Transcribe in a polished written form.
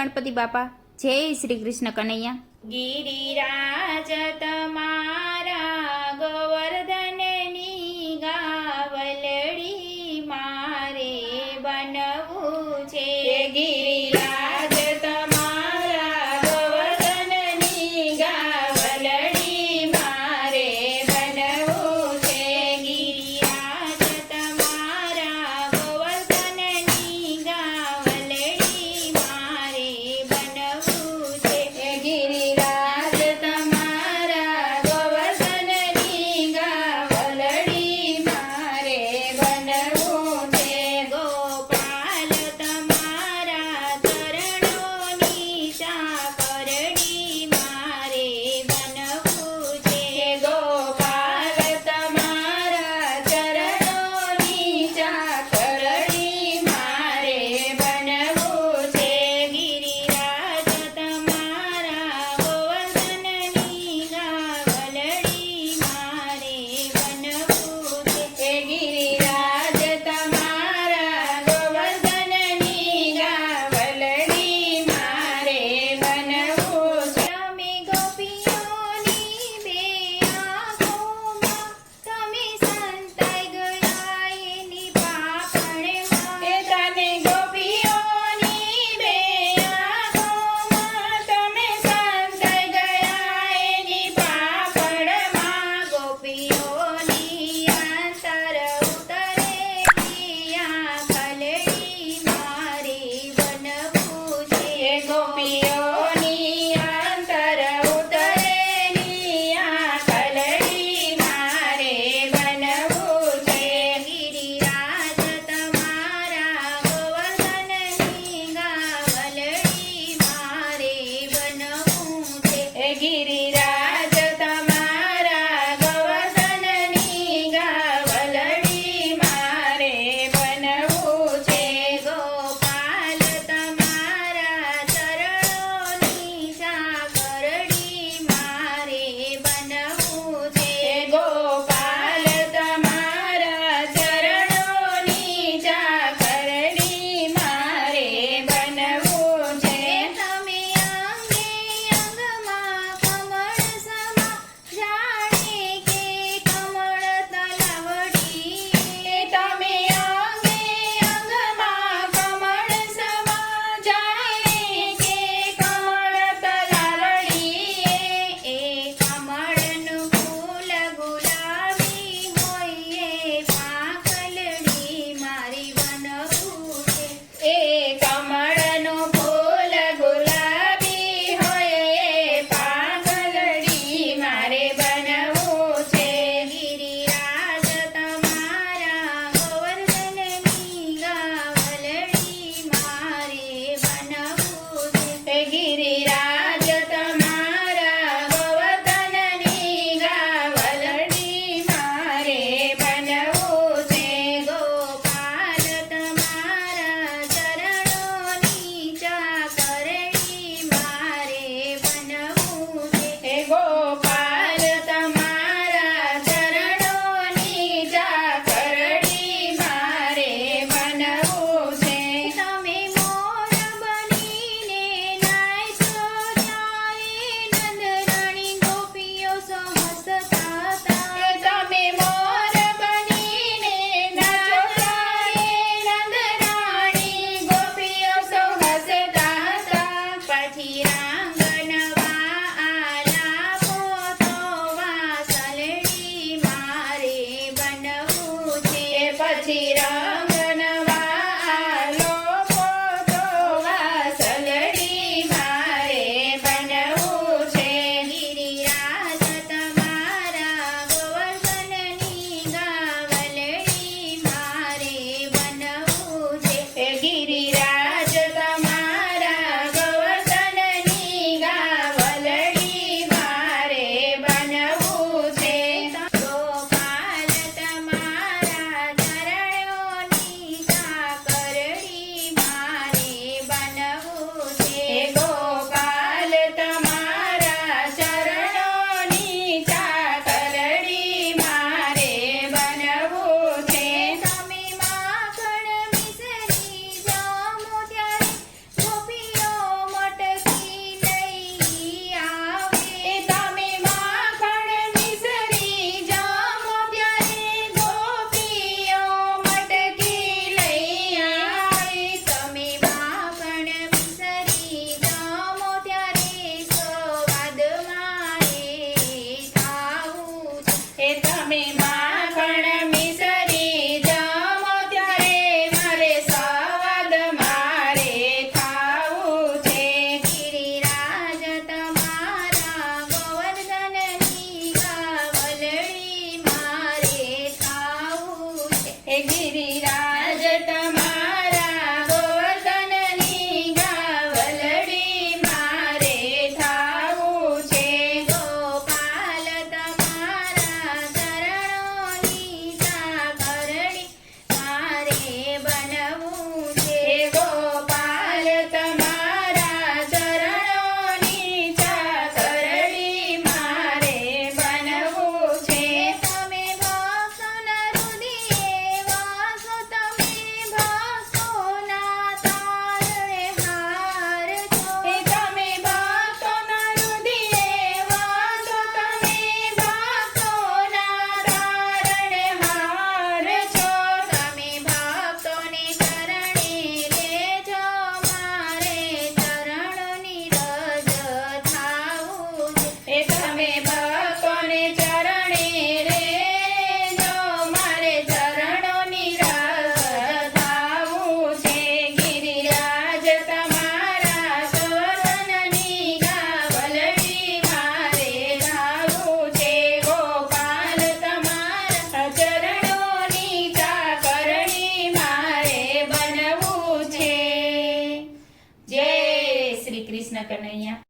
ગણપતિ બાપા, જય શ્રી કૃષ્ણ કનૈયા. ગિરિરાજ તમારા ગોવર્ધનની ગાવલડી મારે બનવું છે. ગિરિરાજ તમારા ગોવર્ધનની ગાવલડી મારે બનવું છે. ગિરિરાજ તમારા ગોવર્ધનની ગાવલડી મારે બનવું છે. ગિરિરાજ તમારા ગોવર્ધનની ગાવલડી મારે બનવું છે. ગોપાલ તમારા ચરણોની ચાકરડી મારે બનવું છે. ગોપાલ તમારા ચરણોની ચાકરડી મારે બનવું છે. ગિરિરાજ તમારા ગોવર્ધનની ગાવલડી મારે બનવું છે. ગિરિરાજ તમારા ગોવર્ધનની ગાવલડી મારે બનવું છે. તમે ગોપીઓની બે આંખોમાં તમે સંતાઈ ગયા એની પાપણમાં. તમે ગોપીઓની બે આંખોમાં તમે સંતાઈ ગયા એની પાપણમાં. ગોપીઓની અંતર ઉતરેલી આંખલડી મારે બનવું છે. ગોપીઓની અંતર ઉતરેલી આંખલડી મારે બનવું છે. ગિરિરાજ તમારા ગોવર્ધનની ગાવલડી મારે બનવું છે. ગિરિરાજ તમારા ગોવર્ધનની ગાવલડી મારે બનવું છે. ગોપાલ તમારા ચરણોની ચાકરડી મારે બનવું છે. ગોપાલ તમારા ચરણોની ચાકરડી મારે બનવું છે. તમે અંગે અંગમાં કમળ સમા જાણે કે કમળ તલાવડી. તમે અંગે અંગમાં કમળ સમા જાણે કે કમળ તલાવડી. એ કમળનું ફૂલ ગુલાબી હોય એ પાંખલડી મારી બનવું છે. એ કમળનું ફૂલ ગુલાબી હોય એ પાંખલડી મારે બનવું છે. ગિરિરાજ તમારા ગોવર્ધનની ગાવલડી મારે બનવું છે. ગિરિરાજ તમારા ગોવર્ધનની ગાવલડી મારે બનવું છે. ગોપાલ તમારા ચરણોની ચાકરડી મારે બનવું છે. ગોપાલ તમારા ચરણોની ચાકરડી મારે બનવું છે. તમે મોર બનીને નાચો ત્યારે નંદરાણી ગોપીઓ સો હસતા હતા. તમે મોર બનીને નાચો ત્યારે નંદરાણી ગોપીઓ સો હસતા હતા. પછી રાંગણવા આલાપો તો વાસલડી મારે બનવું છે. પછી રાંગણવા આલાપો તો વાસલડી મારે બનવું છે. ગિરિરાજ તમારા ગોવર્ધનની ગાવલડી મારે બનવું છે. ગિરિરાજ તમારા ગોવર્ધનની ગાવલડી મારે બનવું છે. ગોપાલ તમારા ચરણોની હે ગિરિરાજ તમારા ગોવર્ધનની ગાવલડી મારે થાવું છે. ગોપાલ તમારા ચરણોની ચાકરણી મારે બનવું છે. હે ગોપાલ તમારા ચરણોની ચાકરણી મારે બનવું છે. તમે ભક્તોના હૃદયે વાસો, તમે ભક્તોના તારણે હાર છો. હે તમે ભક્તોના હૃદયે વાસો, તમે ભક્તોના તારણે હાર છો. તમે ભક્તોને ચરણે લેજો, મારે ચરણોની રજ થાવું છે. હે તમે ભક્તોને ચરણે લેજો, મારે ચરણોની રાહ થાવું છે. ગિરિરાજ તમારા ગોવર્ધનની ગાવલડી મારે થાવું છે. ગોપાલ તમારા ચરણોની ચાકરણી મારે બનવું છે. જય શ્રી કૃષ્ણ કનૈયા.